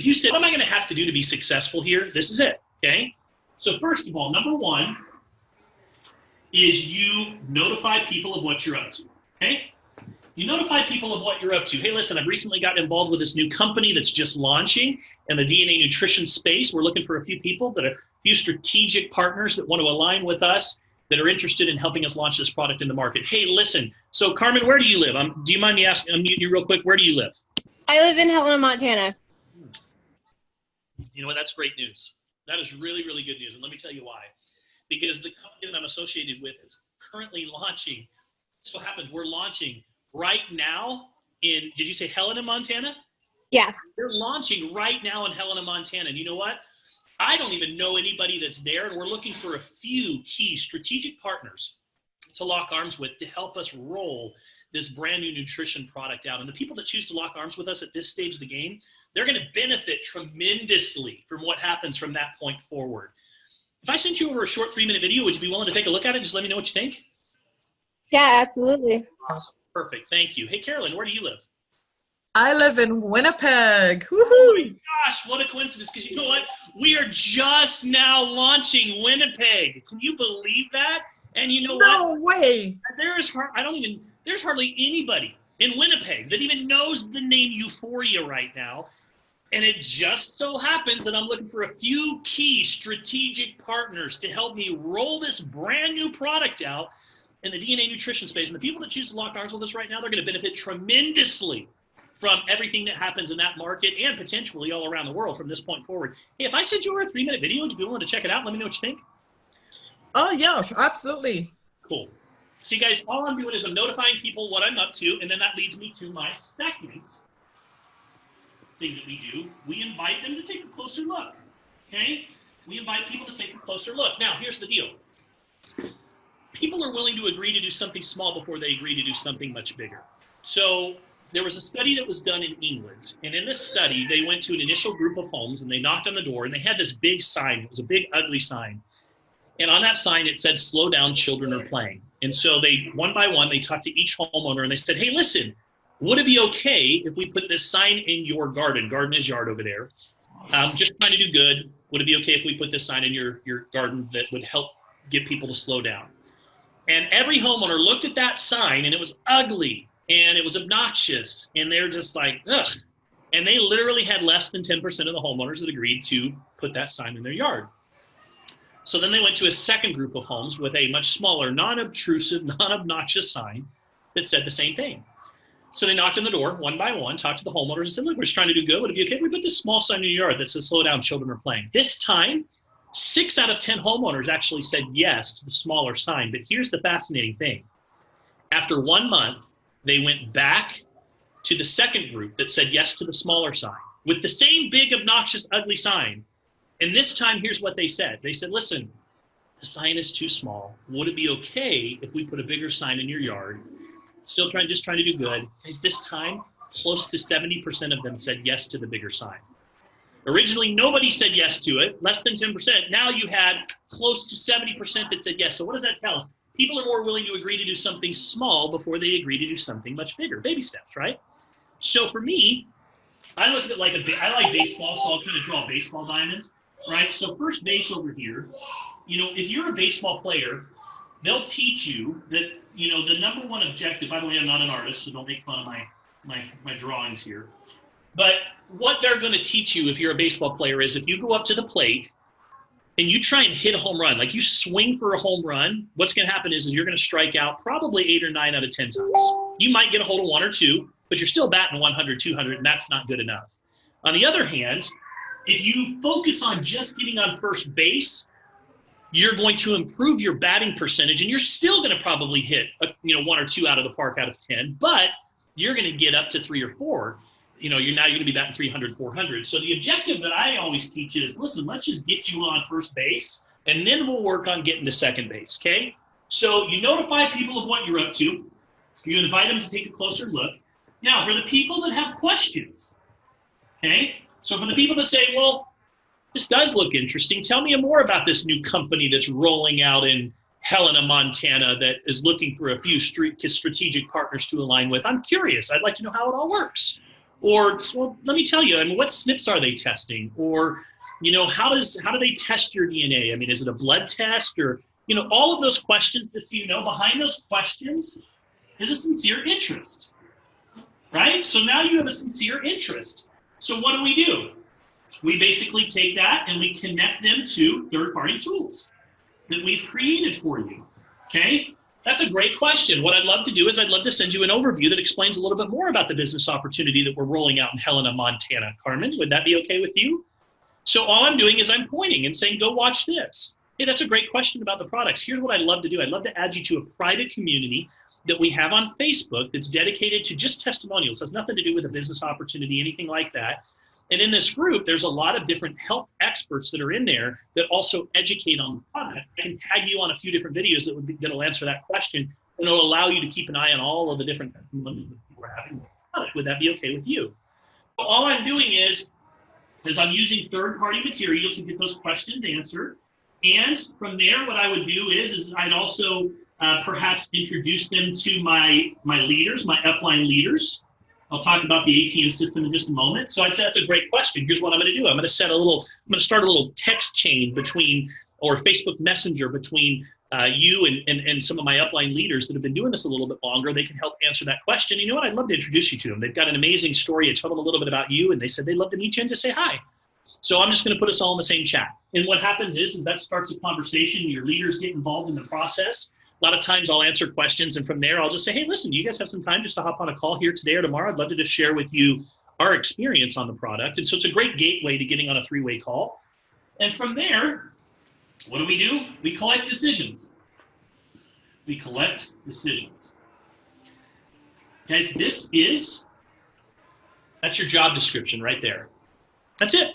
you said, what am I going to have to do to be successful here? This is it, okay? So first of all, number one is you notify people of what you're up to, okay? You notify people of what you're up to. Hey, listen, I've recently gotten involved with this new company that's just launching in the DNA nutrition space. We're looking for a few people a few strategic partners that want to align with us that are interested in helping us launch this product in the market. Hey, listen, so Carmen, where do you live? Do you mind me asking, unmute you real quick, where do you live? I live in Helena, Montana. You know what, that's great news. That is really, really good news, and let me tell you why. Because the company that I'm associated with is currently launching. So happens we're launching right now in, did you say Helena, Montana? Yes. They're launching right now in Helena, Montana. And you know what? I don't even know anybody that's there, and we're looking for a few key strategic partners to lock arms with to help us roll this brand new nutrition product out. And the people that choose to lock arms with us at this stage of the game, they're going to benefit tremendously from what happens from that point forward. If I sent you over a short 3-minute video, would you be willing to take a look at it and just let me know what you think? Yeah, absolutely. Awesome. Perfect. Thank you. Hey, Carolyn, where do you live? I live in Winnipeg. Woohoo! Oh my gosh, what a coincidence. Because you know what? We are just now launching Winnipeg. Can you believe that? And you know what? No way. There's hardly anybody in Winnipeg that even knows the name ÜFORIA right now. And it just so happens that I'm looking for a few key strategic partners to help me roll this brand new product out in the DNA nutrition space. And the people that choose to lock arms with us right now, they're going to benefit tremendously from everything that happens in that market and potentially all around the world from this point forward. Hey, if I sent you over a 3-minute video, would you be willing to check it out? Let me know what you think. Oh, yeah, absolutely. Cool. See, guys, all I'm doing is I'm notifying people what I'm up to, and then that leads me to my second thing that we do. We invite them to take a closer look, okay? We invite people to take a closer look. Now, here's the deal. People are willing to agree to do something small before they agree to do something much bigger. So there was a study that was done in England, and in this study, they went to an initial group of homes, and they knocked on the door, and they had this big sign. It was a big, ugly sign. And on that sign, it said, "Slow down, children are playing." And so they, one by one, they talked to each homeowner, and they said, "Hey, listen, would it be okay if we put this sign in your garden?" Garden is yard over there. Just trying to do good. Would it be okay if we put this sign in your garden that would help get people to slow down? And every homeowner looked at that sign, and it was ugly, and it was obnoxious, and they're just like, ugh. And they literally had less than 10% of the homeowners that agreed to put that sign in their yard. So then they went to a second group of homes with a much smaller, non-obtrusive, non-obnoxious sign that said the same thing. So they knocked on the door one by one, talked to the homeowners and said, "Look, we're just trying to do good. Would it be okay if we put this small sign in your yard that says, 'Slow down, children are playing'?" This time, 6 out of 10 homeowners actually said yes to the smaller sign. But here's the fascinating thing. After 1 month, they went back to the second group that said yes to the smaller sign with the same big, obnoxious, ugly sign. And this time, here's what they said. They said, "Listen, the sign is too small. Would it be okay if we put a bigger sign in your yard?" Still just trying to do good. Guys, this time, close to 70% of them said yes to the bigger sign. Originally, nobody said yes to it, less than 10%. Now you had close to 70% that said yes. So what does that tell us? People are more willing to agree to do something small before they agree to do something much bigger. Baby steps, right? So for me, I look at it like I like baseball, so I'll kind of draw baseball diamonds, right? So first base over here, if you're a baseball player, they'll teach you that, the number one objective, by the way, I'm not an artist, so don't make fun of my drawings here. But what they're going to teach you if you're a baseball player is if you go up to the plate and you try and hit a home run, like you swing for a home run, what's going to happen is you're going to strike out probably 8 or 9 out of 10 times. You might get a hold of 1 or 2, but you're still batting 100, 200, and that's not good enough. On the other hand, if you focus on just getting on first base, you're going to improve your batting percentage, and you're still going to probably hit 1 or 2 out of the park out of 10, but you're going to get up to 3 or 4. You're going to be batting 300, 400. So the objective that I always teach is, listen, let's just get you on first base, and then we'll work on getting to second base, okay? So you notify people of what you're up to. You invite them to take a closer look. Now, for the people that have questions, okay? So for the people that say, well, this does look interesting. Tell me more about this new company that's rolling out in Helena, Montana, that is looking for a few strategic partners to align with. I'm curious. I'd like to know how it all works. Or, well, let me tell you, I mean, what SNPs are they testing? Or, how do they test your DNA? I mean, is it a blood test? Or, all of those questions, just so you know, behind those questions is a sincere interest, right? So now you have a sincere interest. So what do? We basically take that and we connect them to third-party tools that we've created for you, okay? That's a great question. What I'd love to do is I'd love to send you an overview that explains a little bit more about the business opportunity that we're rolling out in Helena, Montana. Carmen, would that be okay with you? So all I'm doing is I'm pointing and saying, go watch this. Hey, that's a great question about the products. Here's what I'd love to do. I'd love to add you to a private community that we have on Facebook that's dedicated to just testimonials. It has nothing to do with a business opportunity, anything like that. And in this group, there's a lot of different health experts that are in there that also educate on the product. I can tag you on a few different videos that'll answer that question, and it'll allow you to keep an eye on all of the different testimonials that people are having with the product. Would that be okay with you? So all I'm doing is I'm using third-party material to get those questions answered. And from there, what I would do is I'd also perhaps introduce them to my leaders, my upline leaders. I'll talk about the ATM system in just a moment. So I'd say that's a great question. Here's what I'm going to do. I'm going to start a little text chain or Facebook Messenger between you and some of my upline leaders that have been doing this a little bit longer. They can help answer that question. You know what? I'd love to introduce you to them. They've got an amazing story. I told them a little bit about you, and they said they'd love to meet you and just say hi. So I'm just going to put us all in the same chat. And what happens is that starts a conversation. Your leaders get involved in the process. A lot of times I'll answer questions, and from there I'll just say, hey, listen, do you guys have some time just to hop on a call here today or tomorrow? I'd love to just share with you our experience on the product. And so it's a great gateway to getting on a three-way call. And from there, what do? We collect decisions. We collect decisions. Guys, that's your job description right there. That's it.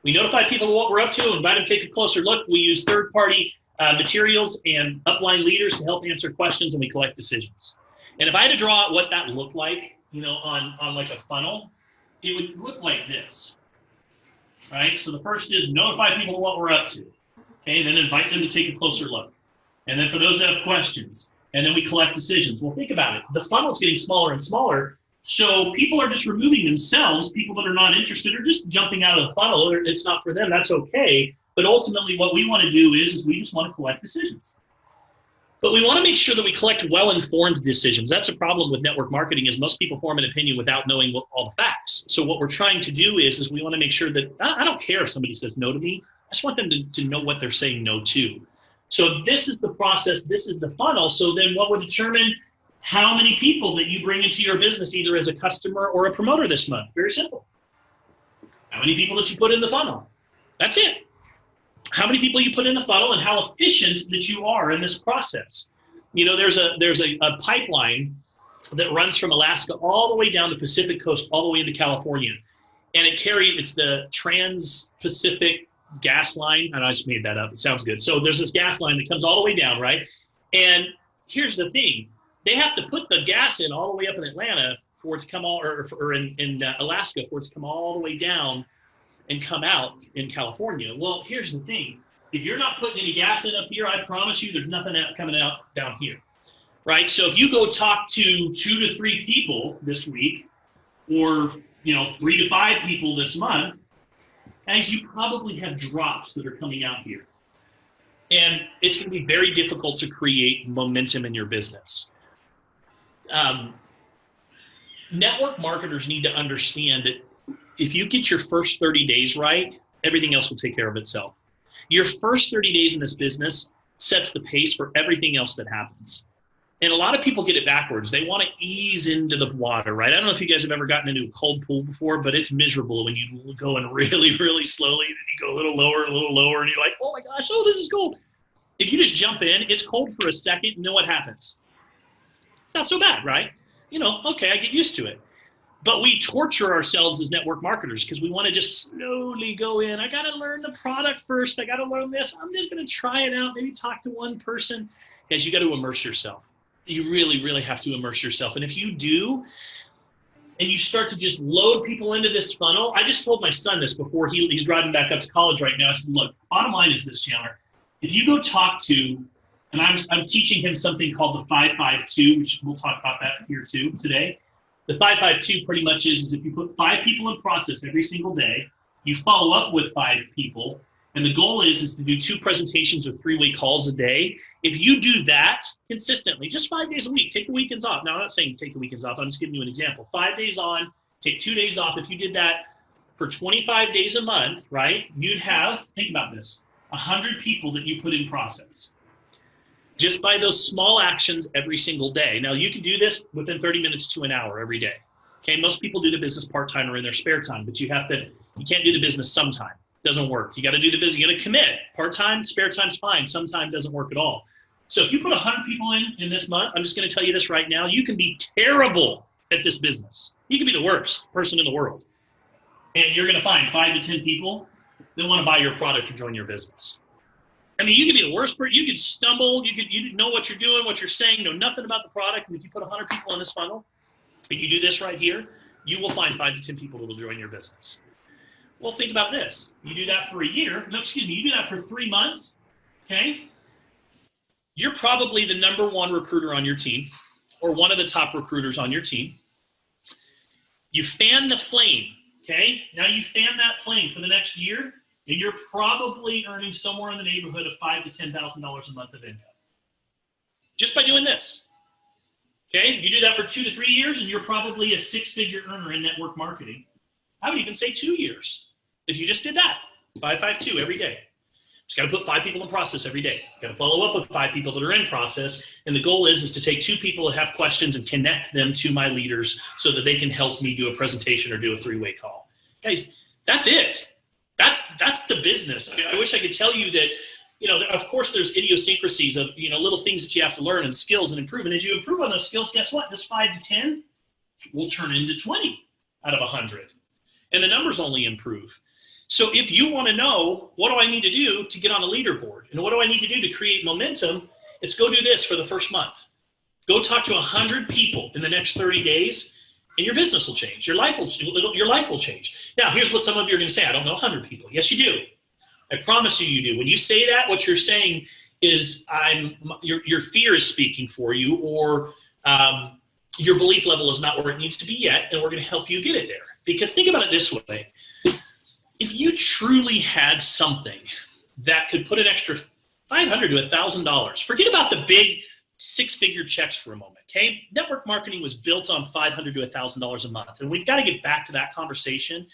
We notify people of what we're up to, invite them to take a closer look. We use third-party materials and upline leaders to help answer questions, and we collect decisions. And if I had to draw out what that looked like, on like a funnel, it would look like this, right? So the first is notify people of what we're up to, okay? Then invite them to take a closer look. And then for those that have questions, and then we collect decisions. Well, think about it. The funnel's getting smaller and smaller, so people are just removing themselves. People that are not interested are just jumping out of the funnel. It's not for them. That's okay. But ultimately, what we want to do is we just want to collect decisions. But we want to make sure that we collect well-informed decisions. That's a problem with network marketing, is most people form an opinion without knowing all the facts. So what we're trying to do is we want to make sure that I don't care if somebody says no to me. I just want them to know what they're saying no to. So this is the process. This is the funnel. So then what will determine how many people that you bring into your business, either as a customer or a promoter this month? Very simple. How many people that you put in the funnel? That's it. How many people you put in the funnel and how efficient that you are in this process. There's a pipeline that runs from Alaska all the way down the Pacific coast, all the way into California. And it's the Trans-Pacific gas line. And I just made that up. It sounds good. So there's this gas line that comes all the way down, right? And here's the thing. They have to put the gas in all the way up in Atlanta for it to come or in Alaska for it to come all the way down and come out in California. Well, here's the thing. If you're not putting any gas in up here, I promise you there's nothing coming out down here, right? So if you go talk to 2 to 3 people this week, or 3 to 5 people this month, guys, you probably have drops that are coming out here. And it's going to be very difficult to create momentum in your business. Network marketers need to understand that if you get your first 30 days right, everything else will take care of itself. Your first 30 days in this business sets the pace for everything else that happens. And a lot of people get it backwards. They want to ease into the water, right? I don't know if you guys have ever gotten into a cold pool before, but it's miserable when you go in really, really slowly, and you go a little lower, and you're like, oh my gosh, this is cold. If you just jump in, it's cold for a second, and then what happens? Not so bad, right? Okay, I get used to it. But we torture ourselves as network marketers because we want to just slowly go in. I got to learn the product first. I got to learn this. I'm just going to try it out, maybe talk to one person. Guys, you got to immerse yourself. You really, really have to immerse yourself. And if you do, and you start to just load people into this funnel, I just told my son this before he's driving back up to college right now. I said, look, bottom line is this, Chandler. If you go talk to, and I'm teaching him something called the 552, which we'll talk about that here too today. The 5-5-2 pretty much is if you put 5 people in process every single day, you follow up with 5 people, and the goal is to do 2 presentations or 3-way calls a day. If you do that consistently, just 5 days a week, take the weekends off. Now, I'm not saying take the weekends off. I'm just giving you an example. 5 days on, take 2 days off. If you did that for 25 days a month, right, you'd have, think about this, 100 people that you put in process. Just by those small actions every single day. Now, you can do this within 30 minutes to an hour every day. Okay, most people do the business part-time or in their spare time, but you can't do the business sometime. It doesn't work. You got to do the business. You got to commit. Part-time, spare time's fine. Sometime doesn't work at all. So if you put 100 people in this month, I'm just going to tell you this right now, you can be terrible at this business. You can be the worst person in the world. And you're going to find 5 to 10 people that want to buy your product or join your business. I mean, you could be the worst person. You could stumble. You know what you're doing, what you're saying, know nothing about the product. And if you put 100 people in this funnel, and you do this right here, you will find 5 to 10 people that will join your business. Well, think about this. You do that for a year. No, excuse me. You do that for 3 months, okay? You're probably the #1 recruiter on your team or one of the top recruiters on your team. You fan the flame, okay? Now you fan that flame for the next year, and you're probably earning somewhere in the neighborhood of $5,000 to $10,000 a month of income. Just by doing this. Okay, you do that for 2 to 3 years, and you're probably a 6-figure earner in network marketing. I would even say 2 years if you just did that. 5-5-2 every day. Just got to put 5 people in process every day. Got to follow up with 5 people that are in process, and the goal is to take 2 people that have questions and connect them to my leaders so that they can help me do a presentation or do a 3-way call. Guys, that's it. That's the business. I wish I could tell you that. You know, of course, there's idiosyncrasies of, little things that you have to learn and skills and improve. And as you improve on those skills, guess what? This 5 to 10 will turn into 20 out of 100. And the numbers only improve. So if you want to know, what do I need to do to get on the leaderboard? And what do I need to do to create momentum? It's go do this for the first month. Go talk to 100 people in the next 30 days, and your business will change. Your life will change. Now, here's what some of you are going to say. I don't know 100 people. Yes, you do. I promise you do. When you say that, what you're saying is your fear is speaking for you, or your belief level is not where it needs to be yet, and we're going to help you get it there. Because think about it this way. If you truly had something that could put an extra $500 to $1,000, forget about the big 6-figure checks for a moment, okay? Network marketing was built on $500 to $1,000 a month, and we've got to get back to that conversation.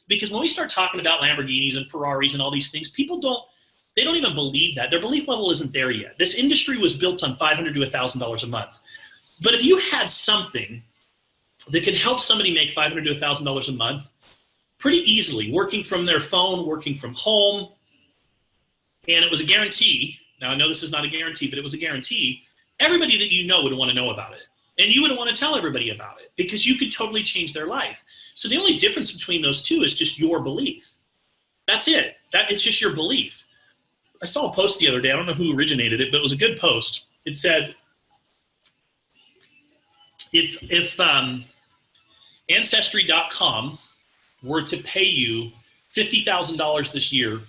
Because when we start talking about Lamborghinis and Ferraris and all these things, people don't even believe that. Their belief level isn't there yet. This industry was built on $500 to $1,000 a month. But if you had something that could help somebody make $500 to $1,000 a month pretty easily, working from their phone, working from home, and it was a guarantee. Now, I know this is not a guarantee, but it was a guarantee. Everybody that you know would want to know about it. And you would want to tell everybody about it because you could totally change their life. So the only difference between those two is just your belief. That's it. It's just your belief. I saw a post the other day. I don't know who originated it, but it was a good post. It said, if Ancestry.com were to pay you $50,000 this year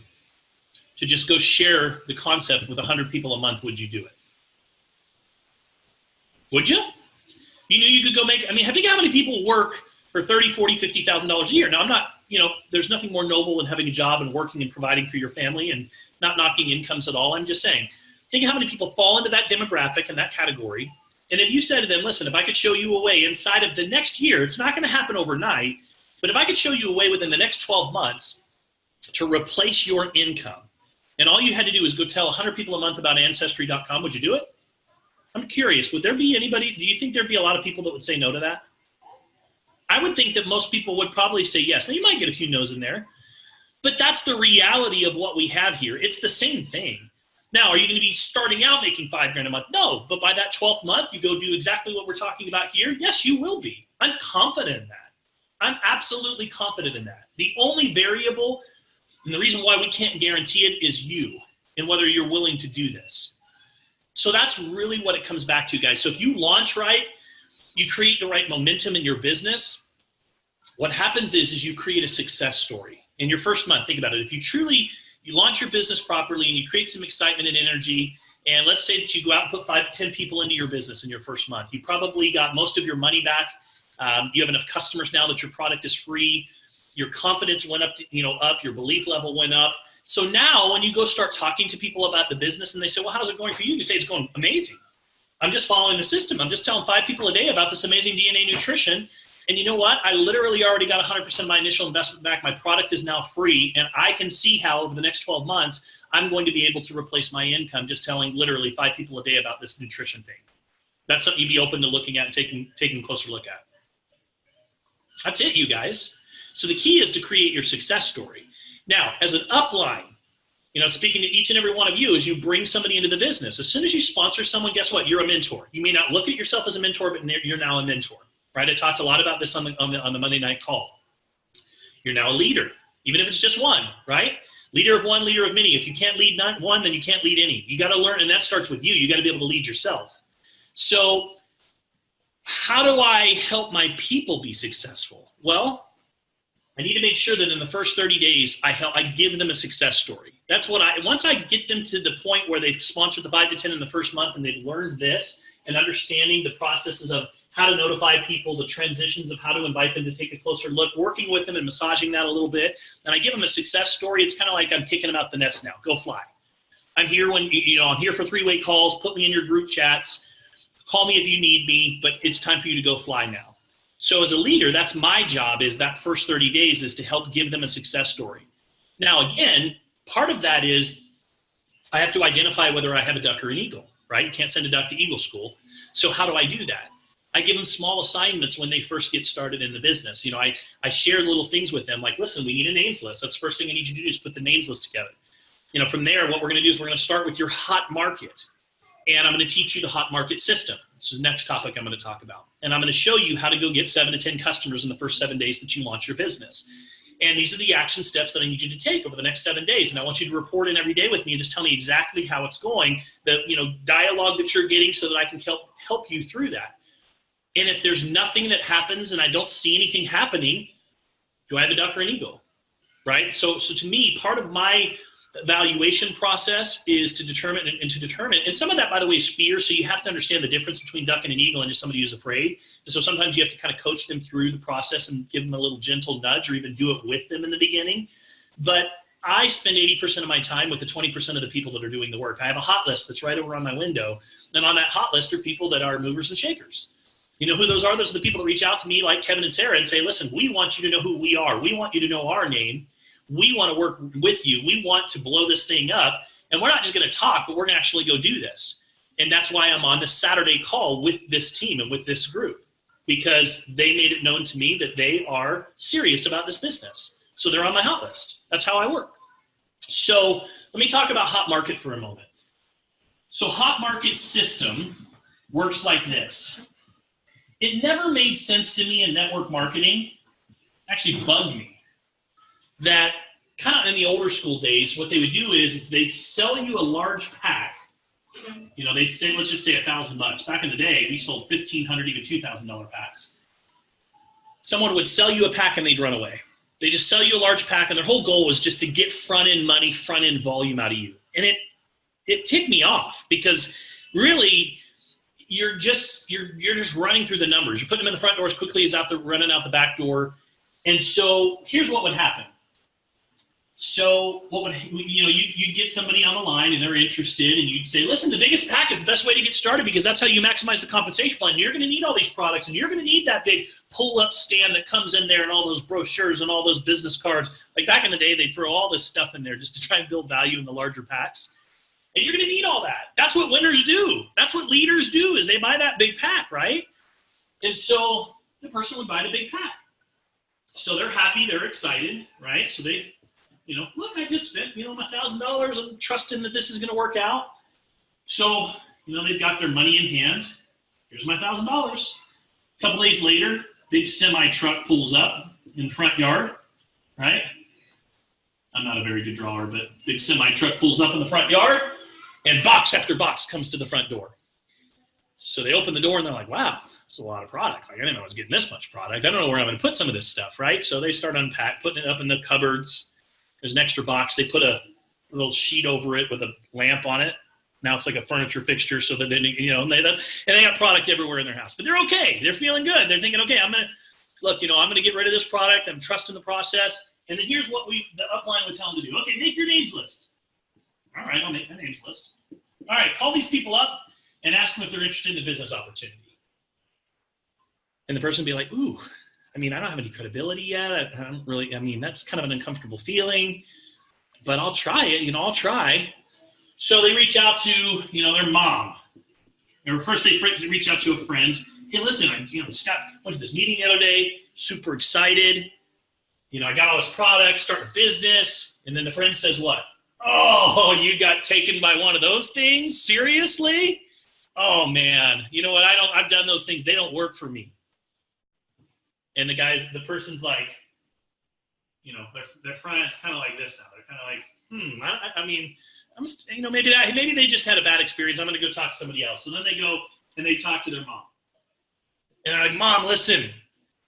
to just go share the concept with 100 people a month, would you do it? Would you? You knew you could go make, think how many people work for $30,000, $40,000, $50,000 a year. Now, I'm not, there's nothing more noble than having a job and working and providing for your family and not knocking incomes at all. I'm just saying, think how many people fall into that demographic and that category. And if you said to them, listen, if I could show you a way inside of the next year, it's not going to happen overnight, but if I could show you a way within the next 12 months to replace your income, and all you had to do is go tell 100 people a month about Ancestry.com, would you do it? I'm curious, would there be anybody, do you think there'd be a lot of people that would say no to that? I would think that most people would probably say yes. Now, you might get a few no's in there, but that's the reality of what we have here. It's the same thing. Now, are you going to be starting out making $5,000 a month? No, but by that 12th month, you go do exactly what we're talking about here. Yes, you will be. I'm confident in that. I'm absolutely confident in that. The only variable, and the reason why we can't guarantee it, is you and whether you're willing to do this. So that's really what it comes back to, guys. So if you launch right, you create the right momentum in your business, what happens is you create a success story. In your first month, think about it. If you launch your business properly and you create some excitement and energy, and let's say that you go out and put 5 to 10 people into your business in your first month, you probably got most of your money back You have enough customers now that your product is free. Your confidence went up, your belief level went up. So now when you go start talking to people about the business and they say, well, how's it going for you? You say it's going amazing. I'm just following the system. I'm just telling 5 people a day about this amazing DNA nutrition. And you know what? I literally already got 100% of my initial investment back. My product is now free. And I can see how over the next 12 months, I'm going to be able to replace my income just telling literally 5 people a day about this nutrition thing. That's something you'd be open to looking at and taking a closer look at. That's it, you guys. So the key is to create your success story. Now, as an upline, speaking to each and every one of you as you bring somebody into the business, as soon as you sponsor someone, guess what? You're a mentor. You may not look at yourself as a mentor, but you're now a mentor, right? I talked a lot about this on the Monday night call. You're now a leader, even if it's just one, right? Leader of one, leader of many. If you can't lead one, then you can't lead any. You got to learn, and that starts with you. You got to be able to lead yourself. So how do I help my people be successful? Well, I need to make sure that in the first 30 days, I give them a success story. That's what once I get them to the point where they've sponsored the 5 to 10 in the first month and they've learned this and understanding the processes of how to notify people, the transitions of how to invite them to take a closer look, working with them and massaging that a little bit. And I give them a success story. It's kind of like I'm kicking them out the nest now. Go fly. I'm here I'm here for 3-way calls. Put me in your group chats. Call me if you need me, but it's time for you to go fly now. So as a leader, that's my job, is that first 30 days is to help give them a success story. Now, again, part of that is I have to identify whether I have a duck or an eagle, right? You can't send a duck to eagle school. So how do I do that? I give them small assignments when they first get started in the business. I share little things with them like, listen, we need a names list. That's the first thing I need you to do is put the names list together. From there, what we're going to do is we're going to start with your hot market. And I'm going to teach you the hot market system. This is the next topic I'm going to talk about. And I'm going to show you how to go get 7 to 10 customers in the first 7 days that you launch your business. And these are the action steps that I need you to take over the next 7 days. And I want you to report in every day with me and just tell me exactly how it's going, the dialogue that you're getting so that I can help you through that. And if there's nothing that happens and I don't see anything happening, do I have a duck or an eagle? Right? So to me, part of my evaluation process is to determine, and some of that, by the way, is fear. So you have to understand the difference between duck and an eagle and just somebody who's afraid. And so sometimes you have to kind of coach them through the process and give them a little gentle nudge or even do it with them in the beginning. But I spend 80% of my time with the 20% of the people that are doing the work. I have a hot list that's right over on my window. And on that hot list are people that are movers and shakers. You know who those are? Those are the people that reach out to me like Kevin and Sarah and say, listen, we want you to know who we are. We want you to know our name. We want to work with you. We want to blow this thing up. And we're not just going to talk, but we're going to actually go do this. And that's why I'm on this Saturday call with this team and with this group, because they made it known to me that they are serious about this business. So they're on my hot list. That's how I work. So let me talk about hot market for a moment. So hot market system works like this. It never made sense to me in network marketing, actually bugged me, that kind of in the older school days, what they would do is they'd sell you a large pack. They'd say, let's just say $1,000. Back in the day, we sold $1,500, even $2,000 packs. Someone would sell you a pack and they'd run away. They just sell you a large pack, and their whole goal was just to get front-end money, front-end volume out of you. And it ticked me off, because really, you're just running through the numbers. You're putting them in the front door as quickly as running out the back door. And so here's what would happen. So you'd get somebody on the line and they're interested, and you'd say, listen, the biggest pack is the best way to get started, because that's how you maximize the compensation plan. You're going to need all these products, and you're going to need that big pull-up stand that comes in there and all those brochures and all those business cards. Like back in the day, they'd throw all this stuff in there just to try and build value in the larger packs. And you're going to need all that. That's what winners do. That's what leaders do, is they buy that big pack, right? And so the person would buy the big pack. So they're happy, they're excited, right? So they, look, I just spent, my $1,000. I'm trusting that this is going to work out. So, they've got their money in hand. Here's my $1,000. A couple days later, big semi truck pulls up in the front yard, right? I'm not a very good drawer, but big semi truck pulls up in the front yard, and box after box comes to the front door. So they open the door and they're like, wow, that's a lot of product. Like, I didn't know I was getting this much product. I don't know where I'm going to put some of this stuff, right? So they start putting it up in the cupboards. There's an extra box. They put a little sheet over it with a lamp on it. Now it's like a furniture fixture, so that then, you know, and they got product everywhere in their house. But they're okay. They're feeling good. They're thinking, okay, I'm gonna get rid of this product. I'm trusting the process. And then here's what the upline would tell them to do. Okay, make your names list. All right, I'll make my names list. All right, call these people up and ask them if they're interested in the business opportunity. And the person would be like, ooh, I mean, I don't have any credibility yet. I don't really, I mean, that's kind of an uncomfortable feeling, but I'll try it, you know, I'll try. So they reach out to, you know, their mom. Or first they reach out to a friend. Hey, listen, Scott went to this meeting the other day, super excited. You know, I got all this product, start a business. And then the friend says what? Oh, you got taken by one of those things? Seriously? Oh man, you know what? I've done those things. They don't work for me. And the person's like, you know, their friend's kind of like this now. They're kind of like, I mean, you know, maybe they just had a bad experience. I'm going to go talk to somebody else. So then they go and they talk to their mom. And they're like, Mom, listen,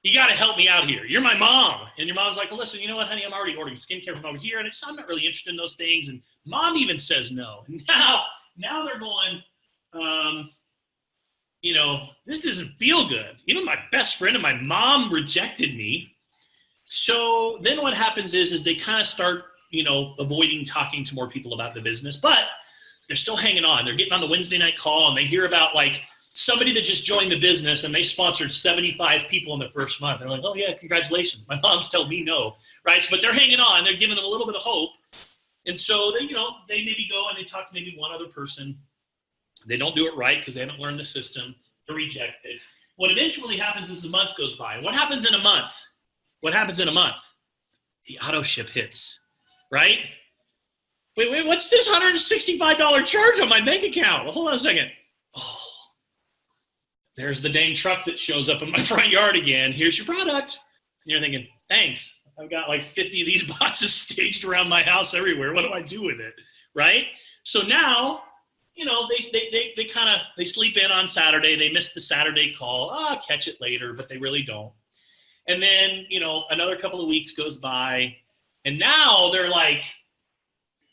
you got to help me out here. You're my mom. And your mom's like, well, listen, you know what, honey, I'm already ordering skincare from over here. And I'm not really interested in those things. And mom even says no. And now they're going, you know, this doesn't feel good. Even my best friend and my mom rejected me. So then what happens is they kind of start, you know, avoiding talking to more people about the business, but they're still hanging on. They're getting on the Wednesday night call and they hear about like somebody that just joined the business and they sponsored 75 people in the first month. They're like, oh yeah, congratulations. My mom's told me no, right? But they're hanging on. They're giving them a little bit of hope. And so they, you know, they maybe go and they talk to maybe one other person. They don't do it right because they haven't learned the system. They're rejected. What eventually happens is a month goes by. And what happens in a month? What happens in a month? The auto ship hits, right? Wait, what's this $165 charge on my bank account? Well, hold on a second. Oh, there's the dang truck that shows up in my front yard again. Here's your product. And you're thinking, thanks. I've got like 50 of these boxes staged around my house everywhere. What do I do with it, right? So now, you know, they sleep in on Saturday. They miss the Saturday call. I'll catch it later, but they really don't. And then, you know, another couple of weeks goes by, and now they're like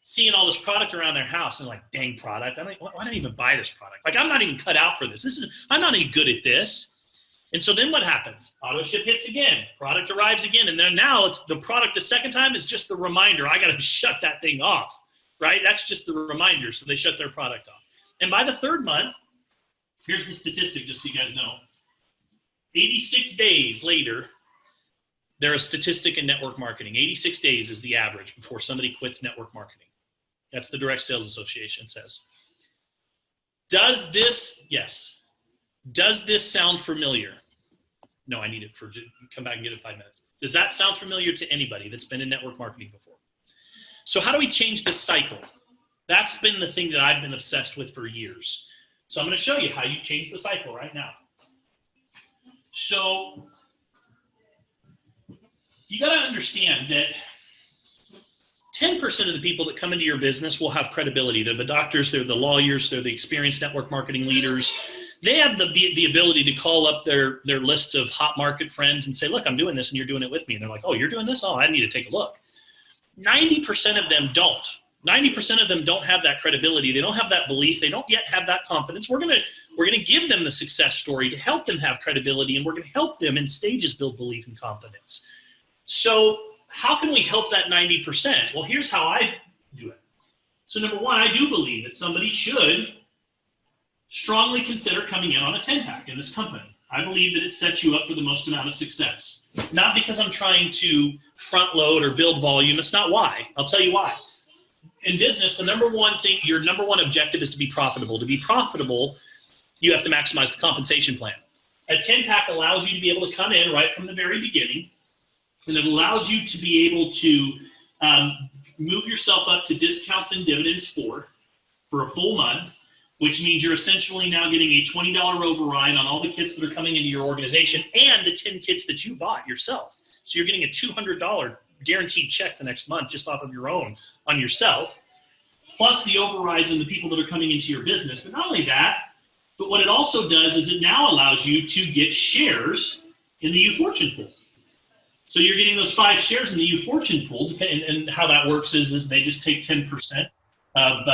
seeing all this product around their house, and like, dang product. I'm like, why did I even buy this product? Like, I'm not even cut out for this. I'm not any good at this. And so then what happens? Auto ship hits again. Product arrives again, and then now it's the product the second time is just the reminder. I got to shut that thing off, right? That's just the reminder. So they shut their product off. And by the third month, here's the statistic, just so you guys know. 86 days later, they're a statistic in network marketing. 86 days is the average before somebody quits network marketing. That's the Direct Sales Association says. Does this sound familiar? No, I need it come back and get it in 5 minutes. Does that sound familiar to anybody that's been in network marketing before? So how do we change this cycle? That's been the thing that I've been obsessed with for years. So I'm going to show you how you change the cycle right now. So you got to understand that 10% of the people that come into your business will have credibility. They're the doctors, they're the lawyers, they're the experienced network marketing leaders. They have the ability to call up their list of hot market friends and say, look, I'm doing this and you're doing it with me. And they're like, oh, you're doing this? Oh, I need to take a look. 90% of them don't. 90% of them don't have that credibility. They don't have that belief. They don't yet have that confidence. We're gonna give them the success story to help them have credibility, and we're gonna help them in stages build belief and confidence. So how can we help that 90%? Well, here's how I do it. So number one, I do believe that somebody should strongly consider coming in on a 10-pack in this company. I believe that it sets you up for the most amount of success. Not because I'm trying to front load or build volume. It's not why. I'll tell you why. In business, the number one thing, your number one objective is to be profitable. To be profitable, you have to maximize the compensation plan. A 10-pack allows you to be able to come in right from the very beginning, and it allows you to be able to move yourself up to discounts and dividends for a full month, which means you're essentially now getting a $20 override on all the kits that are coming into your organization and the 10 kits that you bought yourself. So you're getting a $200 guaranteed check the next month just off of your own on yourself, plus the overrides and the people that are coming into your business. But not only that, but what it also does is it now allows you to get shares in the ÜFORTUNE pool. So you're getting those 5 shares in the ÜFORTUNE pool, and how that works is they just take 10% of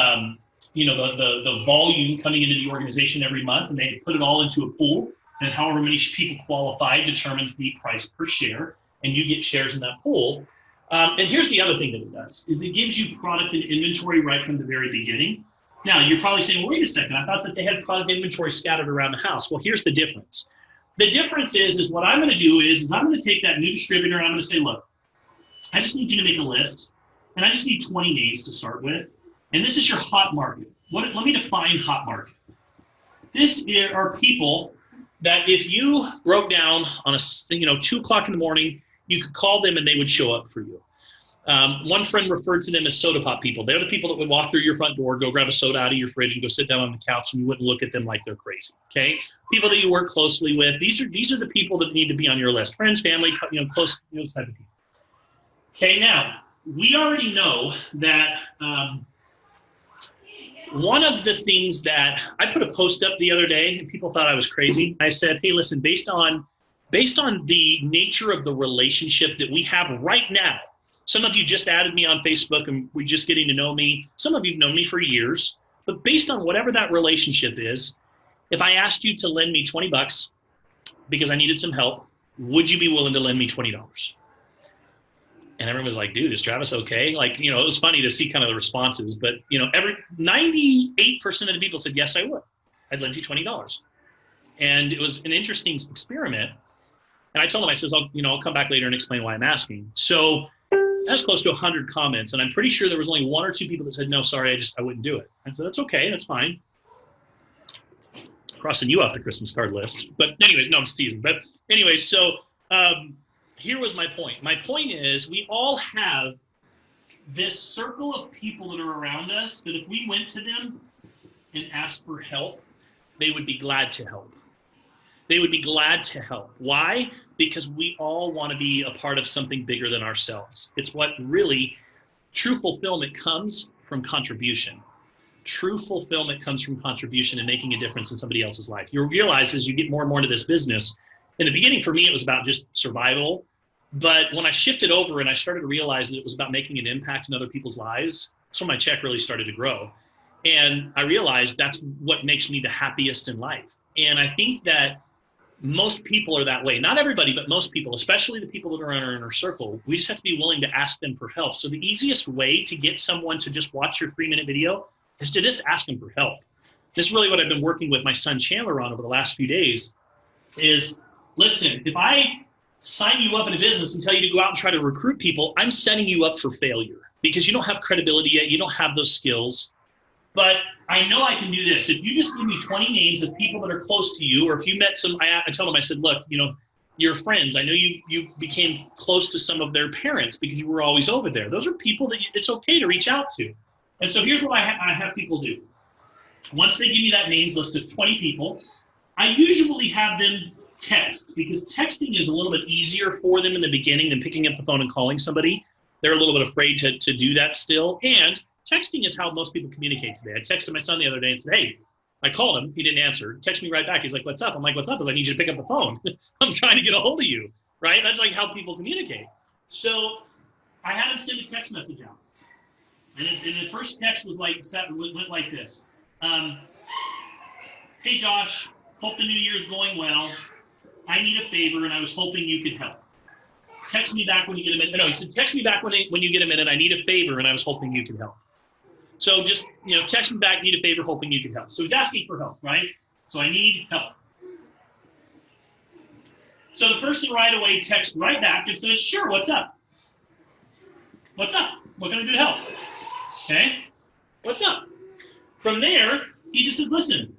the volume coming into the organization every month, and they put it all into a pool, and however many people qualify determines the price per share, and you get shares in that pool. And here's the other thing that it does, is it gives you product and inventory right from the very beginning. Now, you're probably saying, wait a second, I thought that they had product inventory scattered around the house. Well, here's the difference. The difference is what I'm going to do is I'm going to take that new distributor and I'm going to say, look, I just need you to make a list, and I just need 20 names to start with. And this is your hot market. Let me define hot market. This are people that if you broke down on 2 o'clock in the morning, you could call them and they would show up for you. One friend referred to them as soda pop people. They're the people that would walk through your front door, go grab a soda out of your fridge and go sit down on the couch, and you wouldn't look at them like they're crazy, okay? People that you work closely with, these are the people that need to be on your list. Friends, family, close, those type of people. Okay, now, we already know that one of the things that I put a post up the other day and people thought I was crazy. I said, hey, listen, based on the nature of the relationship that we have right now, some of you just added me on Facebook and we're just getting to know me. Some of you have known me for years, but based on whatever that relationship is, if I asked you to lend me 20 bucks because I needed some help, would you be willing to lend me $20? And everyone was like, dude, is Travis okay? Like, it was funny to see kind of the responses, but 98% of the people said, yes, I would. I'd lend you $20. And it was an interesting experiment. And I told them, I says, I'll come back later and explain why I'm asking. So that's close to 100 comments. And I'm pretty sure there was only 1 or 2 people that said, no, sorry, I wouldn't do it. I said, that's okay, that's fine. Crossing you off the Christmas card list. But anyways, no, I'm teasing. But anyways, so here was my point. My point is we all have this circle of people that are around us that if we went to them and asked for help, they would be glad to help. They would be glad to help. Why? Because we all want to be a part of something bigger than ourselves. It's what really, true fulfillment comes from contribution. True fulfillment comes from contribution and making a difference in somebody else's life. You realize as you get more and more into this business, in the beginning for me, it was about just survival. But when I shifted over and I started to realize that it was about making an impact in other people's lives, that's when my check really started to grow. And I realized that's what makes me the happiest in life. And I think that most people are that way. Not everybody, but most people, especially the people that are in our inner circle, we just have to be willing to ask them for help. So the easiest way to get someone to just watch your 3-minute video is to just ask them for help. This is really what I've been working with my son Chandler on over the last few days is, listen, if I sign you up in a business and tell you to go out and try to recruit people, I'm setting you up for failure because you don't have credibility yet. You don't have those skills. But I know I can do this. If you just give me 20 names of people that are close to you, or if you met some, I told them, I said, look, your friends, I know you became close to some of their parents because you were always over there. Those are people that it's okay to reach out to. And so here's what I have people do. Once they give me that names list of 20 people, I usually have them text because texting is a little bit easier for them in the beginning than picking up the phone and calling somebody. They're a little bit afraid to do that still. And texting is how most people communicate today. I texted my son the other day and said, hey, I called him. He didn't answer. Text me right back. He's like, what's up? I'm like, what's up? I need you to pick up the phone. I'm trying to get a hold of you, right? That's like how people communicate. So I had him send a text message out. And the first text was went like this. Hey, Josh, hope the new year's going well. I need a favor, and I was hoping you could help. Text me back when you get a minute. No, he said, text me back when you get a minute. I need a favor, and I was hoping you could help. So just, text me back, need a favor, hoping you could help. So he's asking for help, right? So I need help. So the person right away texts right back and says, sure, what's up? What's up? What can I do to help? Okay, what's up? From there, he just says, listen.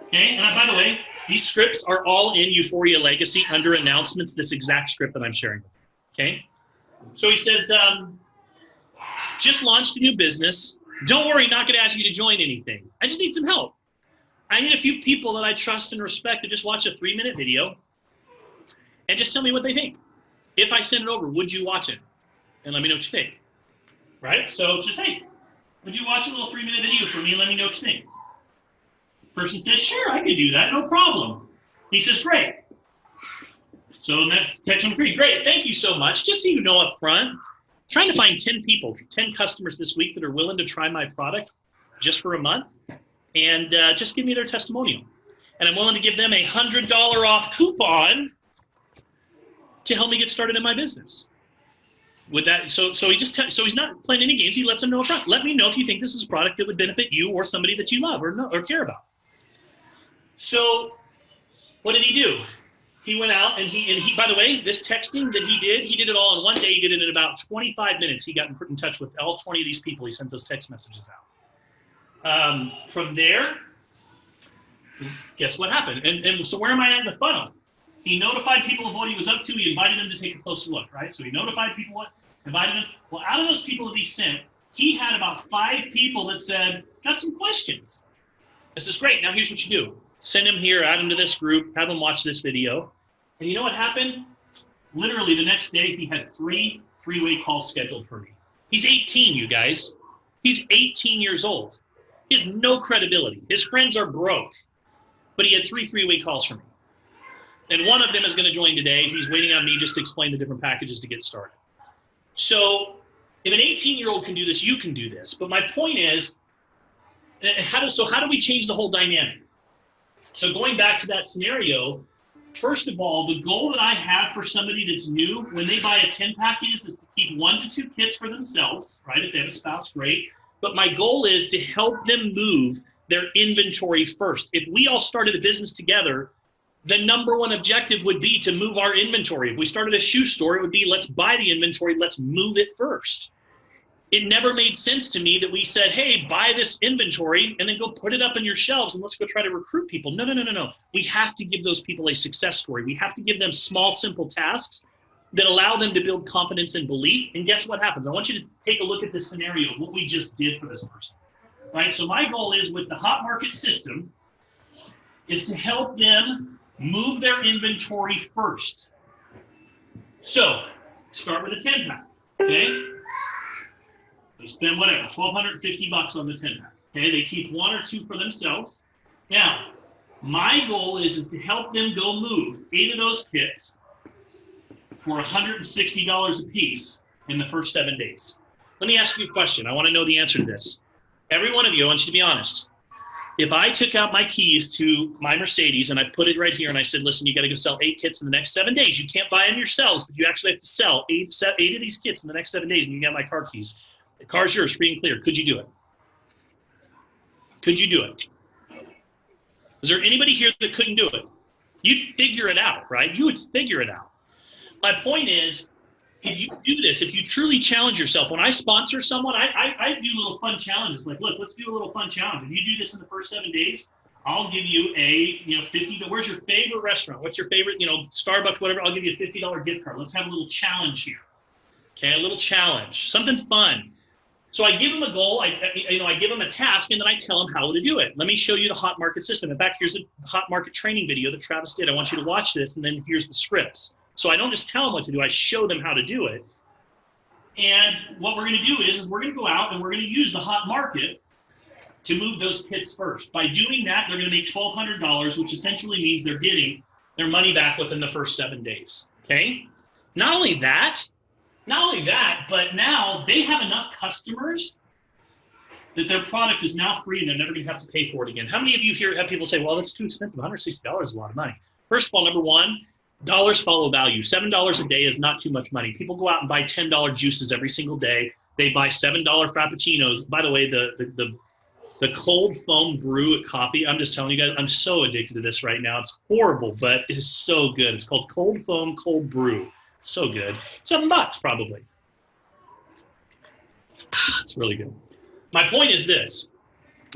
Okay, and by the way, these scripts are all in Euphoria Legacy under announcements, this exact script that I'm sharing with you, okay? So he says, just launched a new business. Don't worry, not gonna ask you to join anything. I just need some help. I need a few people that I trust and respect to just watch a 3-minute video and just tell me what they think. If I send it over, would you watch it? And let me know what you think, right? So just, hey, would you watch a little 3-minute video for me and let me know what you think? Person says, sure, I could do that, no problem. He says, great. So that's text number 3. Great, thank you so much. Just so you know up front, trying to find 10 people, 10 customers this week that are willing to try my product just for a month and just give me their testimonial. And I'm willing to give them a $100 off coupon to help me get started in my business. With that, so he's not playing any games. He lets them know up front. Let me know if you think this is a product that would benefit you or somebody that you love or care about. So what did he do? He went out and he by the way, this texting that he did it all in one day. He did it in about 25 minutes. He got in touch with all 20 of these people. He sent those text messages out. From there, guess what happened? And so where am I at in the funnel? He notified people of what he was up to. He invited them to take a closer look, right? So he notified people, invited them. Well, out of those people that he sent, he had about 5 people that said, got some questions. This is great. Now here's what you do. Send him here, add him to this group, have him watch this video. And you know what happened? Literally the next day, he had 3 three-way calls scheduled for me. He's 18, you guys. He's 18 years old. He has no credibility. His friends are broke. But he had 3 three-way calls for me. And one of them is going to join today. He's waiting on me just to explain the different packages to get started. So if an 18-year-old can do this, you can do this. But my point is, how do we change the whole dynamic? So going back to that scenario, first of all, the goal that I have for somebody that's new, when they buy a 10-pack is to keep 1 to 2 kits for themselves, right? If they have a spouse, great. But my goal is to help them move their inventory first. If we all started a business together, the number one objective would be to move our inventory. If we started a shoe store, it would be let's buy the inventory, let's move it first. It never made sense to me that we said, hey, buy this inventory and then go put it up on your shelves and let's go try to recruit people. No. We have to give those people a success story. We have to give them small, simple tasks that allow them to build confidence and belief. And guess what happens? I want you to take a look at this scenario, what we just did for this person. Right? So my goal is with the hot market system is to help them move their inventory first. So start with a 10-pack, okay? They spend whatever, $1,250 on the 10-pack, okay? They keep 1 or 2 for themselves. Now, my goal is to help them go move 8 of those kits for $160 a piece in the first 7 days. Let me ask you a question. I want to know the answer to this. Every one of you, I want you to be honest. If I took out my keys to my Mercedes and I put it right here and I said, listen, you got to go sell 8 kits in the next 7 days. You can't buy them yourselves, but you actually have to sell 8 of these kits in the next 7 days and you got my car keys. The car's yours, free and clear. Could you do it? Could you do it? Is there anybody here that couldn't do it? You'd figure it out, right? You would figure it out. My point is, if you do this, if you truly challenge yourself, when I sponsor someone, I do little fun challenges. Like, look, let's do a little fun challenge. If you do this in the first 7 days, I'll give you a, $50. Where's your favorite restaurant? What's your favorite, Starbucks, whatever. I'll give you a $50 gift card. Let's have a little challenge here. Okay, a little challenge, something fun. So I give them a goal. I give them a task, and then I tell them how to do it. Let me show you the hot market system. In fact, here's a hot market training video that Travis did. I want you to watch this, and then here's the scripts. So I don't just tell them what to do, I show them how to do it. And what we're gonna do is we're gonna go out and we're gonna use the hot market to move those kits first. By doing that, they're gonna make $1,200, which essentially means they're getting their money back within the first 7 days, okay? Not only that, but now they have enough customers that their product is now free and they're never gonna have to pay for it again. How many of you here have people say, well, that's too expensive, $160 is a lot of money? First of all, number one, dollars follow value. $7 a day is not too much money. People go out and buy $10 juices every single day. They buy $7 frappuccinos. By the way, the cold foam brew at coffee, I'm just telling you guys, I'm so addicted to this right now. It's horrible, but it is so good. It's called cold foam cold brew. So good. $7 probably. It's really good. My point is this.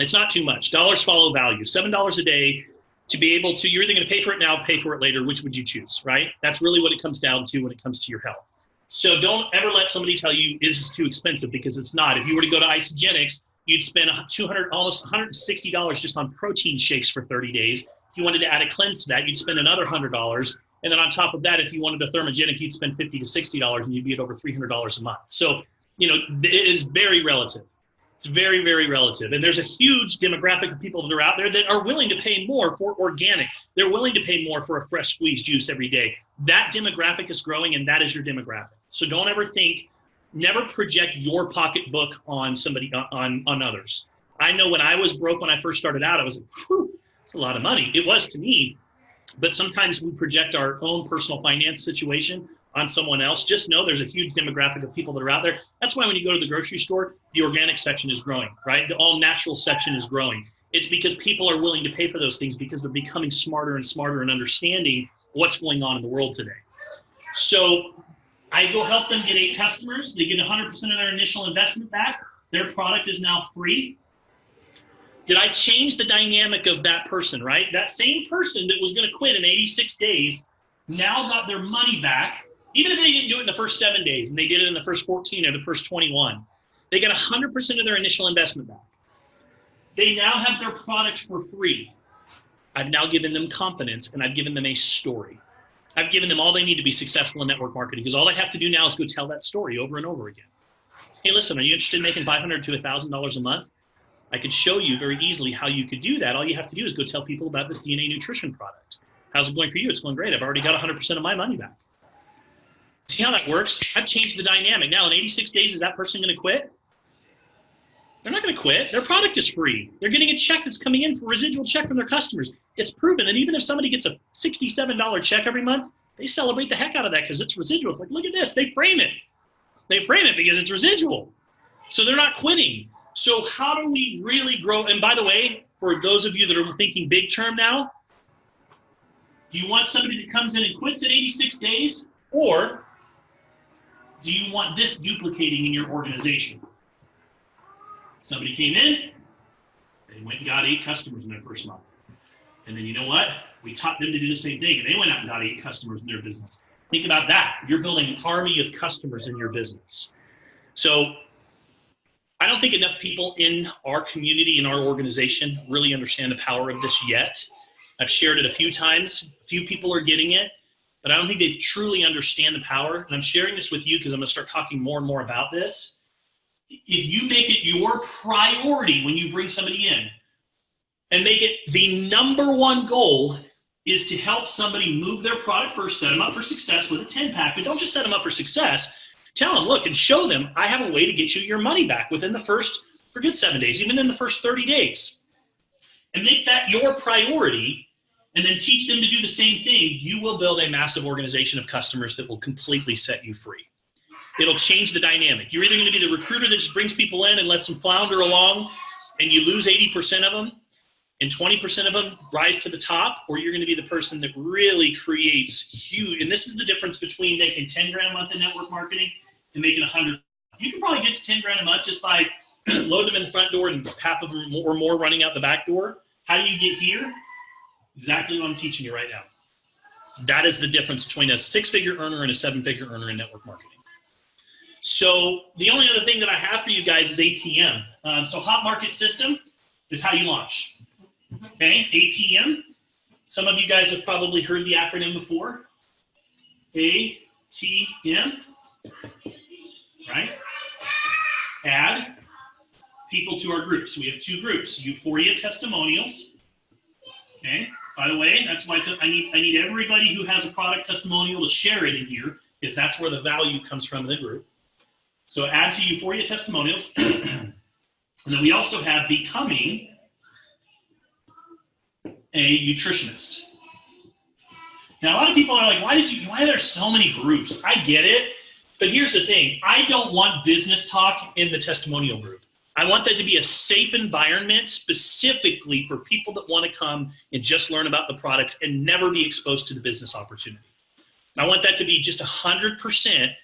It's not too much. Dollars follow value. $7 a day. To be able to, you're either going to pay for it now, pay for it later. Which would you choose, right? That's really what it comes down to when it comes to your health. So don't ever let somebody tell you this is too expensive, because it's not. If you were to go to Isogenics, you'd spend almost $160 just on protein shakes for 30 days. If you wanted to add a cleanse to that, you'd spend another $100. And then on top of that, if you wanted a thermogenic, you'd spend $50 to $60 and you'd be at over $300 a month. So, it is very relative. It's very, very relative. And there's a huge demographic of people that are out there that are willing to pay more for organic. They're willing to pay more for a fresh squeezed juice every day. That demographic is growing, and that is your demographic. So don't ever think, never project your pocketbook on somebody, on others. I know when I was broke, when I first started out, I was like, whew, it's a lot of money. It was to me, but sometimes we project our own personal finance situation on someone else. Just know there's a huge demographic of people that are out there. That's why when you go to the grocery store, the organic section is growing, right? The all natural section is growing. It's because people are willing to pay for those things because they're becoming smarter and smarter and understanding what's going on in the world today. So I go help them get 8 customers. They get 100% of their initial investment back. Their product is now free. Did I change the dynamic of that person, right? That same person that was going to quit in 86 days now got their money back, even if they didn't do it in the first 7 days and they did it in the first 14 or the first 21. They got 100% of their initial investment back. They now have their product for free. I've now given them confidence and I've given them a story. I've given them all they need to be successful in network marketing because all they have to do now is go tell that story over and over again. Hey, listen, are you interested in making $500 to $1,000 a month? I could show you very easily how you could do that. All you have to do is go tell people about this DNA nutrition product. How's it going for you? It's going great. I've already got 100% of my money back. See how that works? I've changed the dynamic. Now in 86 days, is that person going to quit? They're not going to quit. Their product is free. They're getting a check that's coming in for residual check from their customers. It's proven that even if somebody gets a $67 check every month, they celebrate the heck out of that because it's residual. It's like, look at this. They frame it. They frame it because it's residual. So they're not quitting. So how do we really grow? And by the way, for those of you that are thinking big term now, do you want somebody that comes in and quits at 86 days? Or do you want this duplicating in your organization? Somebody came in, they went and got 8 customers in their first month. And then you know what? We taught them to do the same thing, and they went out and got 8 customers in their business. Think about that. You're building an army of customers in your business. So I don't think enough people in our community, in our organization, really understand the power of this yet. I've shared it a few times. A few people are getting it, but I don't think they truly understand the power. And I'm sharing this with you because I'm going to start talking more and more about this. If you make it your priority when you bring somebody in and make it the #1 goal is to help somebody move their product first, set them up for success with a 10-pack, but don't just set them up for success. Tell them, look, and show them, I have a way to get you your money back within the first, forget 7 days, even in the first 30 days. And make that your priority and then teach them to do the same thing. You will build a massive organization of customers that will completely set you free. It'll change the dynamic. You're either going to be the recruiter that just brings people in and lets them flounder along and you lose 80% of them and 20% of them rise to the top, or you're going to be the person that really creates huge. And this is the difference between making 10 grand a month in network marketing and making 100. You can probably get to 10 grand a month just by loading them in the front door and half of them or more running out the back door. How do you get here? Exactly what I'm teaching you right now. That is the difference between a 6-figure earner and a 7-figure earner in network marketing. So the only other thing that I have for you guys is ATM. So hot market system is how you launch. Okay, ATM. Some of you guys have probably heard the acronym before. ATM, right? Add people to our groups. We have 2 groups, ÜFORIA testimonials. Okay, by the way, that's why I need everybody who has a product testimonial to share it in here, because that's where the value comes from in the group. So add to ÜFORIA testimonials. And then we also have becoming a nutritionist. Now, a lot of people are like, why are there so many groups? I get it, but here's the thing. I don't want business talk in the testimonial group. I want that to be a safe environment specifically for people that want to come and just learn about the products and never be exposed to the business opportunity. I want that to be just 100%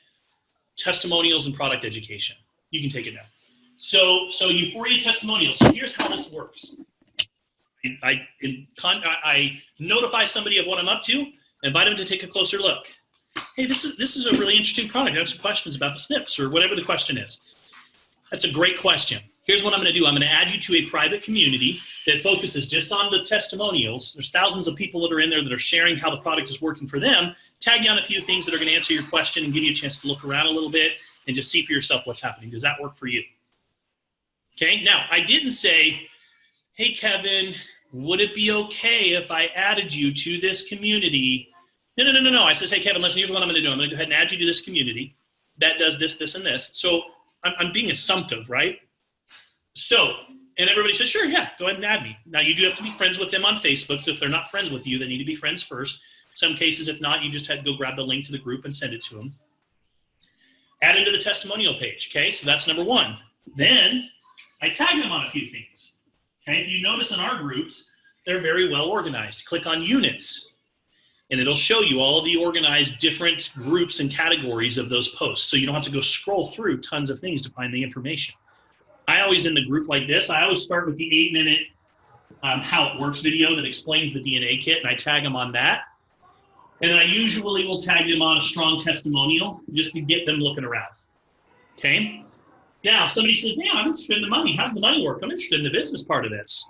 testimonials and product education. You can take it now. So ÜFORIA testimonials. So here's how this works. I notify somebody of what I'm up to, invite them to take a closer look. Hey, this is a really interesting product. I have some questions about the SNPs or whatever the question is. That's a great question. Here's what I'm going to do. I'm going to add you to a private community that focuses just on the testimonials. There's thousands of people that are in there that are sharing how the product is working for them. Tag you on a few things that are going to answer your question and give you a chance to look around a little bit and just see for yourself what's happening. Does that work for you? Okay. Now, I didn't say, hey, Kevin, would it be okay if I added you to this community? No. I said, hey, Kevin, listen, here's what I'm going to do. I'm going to go ahead and add you to this community that does this, this, and this. So I'm being assumptive, right? So And everybody says, sure, yeah, go ahead and add me. Now, you do have to be friends with them on Facebook. So if they're not friends with you, they need to be friends first. Some cases, if not, you just had to go grab the link to the group and send it to them. Add into the testimonial page, okay? So that's number one. Then I tag them on a few things, okay? If you notice in our groups, they're very well organized. Click on units, and it'll show you all of the organized different groups and categories of those posts. So you don't have to go scroll through tons of things to find the information. I always, in the group like this, I always start with the 8-minute how it works video that explains the DNA kit, and I tag them on that. And then I usually will tag them on a strong testimonial just to get them looking around, okay? Now, if somebody says, man, I'm interested in the money. How's the money work? I'm interested in the business part of this.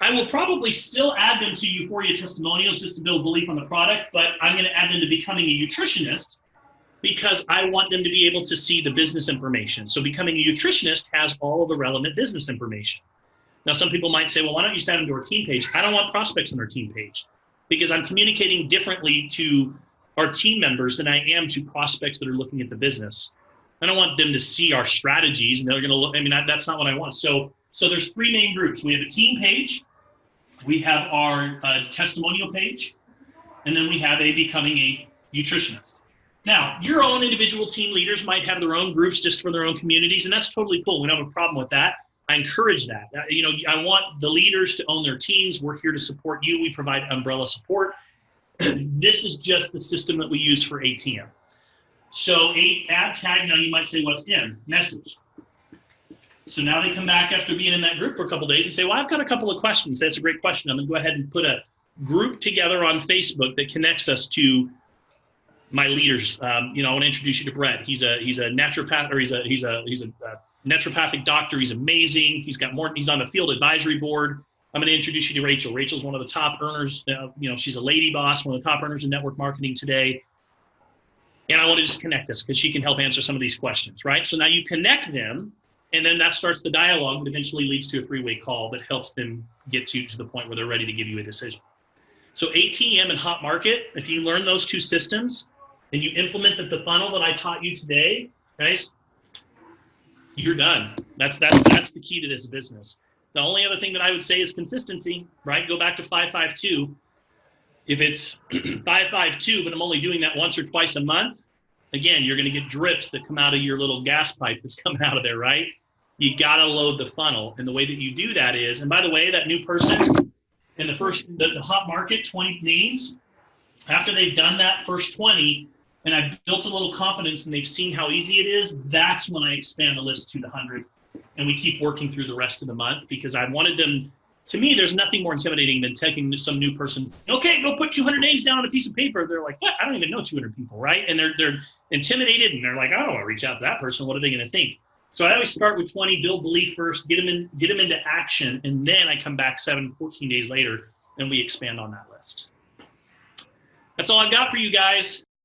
I will probably still add them to ÜFORIA testimonials just to build belief on the product, but I'm going to add them to becoming a nutritionist because I want them to be able to see the business information. So becoming a nutritionist has all of the relevant business information. Now, some people might say, well, why don't you send them to our team page? I don't want prospects on our team page because I'm communicating differently to our team members than I am to prospects that are looking at the business. I don't want them to see our strategies and they're going to look, I mean, that's not what I want. So there's three main groups. We have a team page, we have our testimonial page, and then we have a becoming a nutritionist. Now, your own individual team leaders might have their own groups just for their own communities, and that's totally cool. We don't have a problem with that. I encourage that. You know, I want the leaders to own their teams. We're here to support you. We provide umbrella support. This is just the system that we use for ATM. So add tag, now you might say, what's in? Message. So now they come back after being in that group for a couple of days and say, well, I've got a couple of questions. That's a great question. I'm going to go ahead and put a group together on Facebook that connects us to my leaders. You know, I want to introduce you to Brett. He's a naturopath, or he's a naturopathic doctor. He's amazing. He's on the field advisory board. I'm going to introduce you to Rachel. Rachel's one of the top earners. You know, she's a lady boss, one of the top earners in network marketing today. And I want to just connect us because she can help answer some of these questions, right? So now you connect them, and then that starts the dialogue that eventually leads to a three-way call that helps them get to the point where they're ready to give you a decision. So ATM and Hot Market, if you learn those two systems and you implement the funnel that I taught you today, guys, you're done. That's the key to this business. The only other thing that I would say is consistency, right? Go back to 552. If it's 552, but I'm only doing that once or twice a month, again, you're going to get drips that come out of your little gas pipe that's coming out of there, right? You got to load the funnel. And the way that you do that is, and by the way, that new person in the Hot Market, 20 names, after they've done that first 20, and I've built a little confidence and they've seen how easy it is, that's when I expand the list to the 100. And we keep working through the rest of the month because I wanted them. To me, there's nothing more intimidating than taking some new person, okay, go put 200 names down on a piece of paper. They're like, what? I don't even know 200 people, right? And they're intimidated and they're like, I don't want to reach out to that person. What are they going to think? So I always start with 20, build belief first, get them into action, and then I come back 14 days later and we expand on that list. That's all I've got for you guys.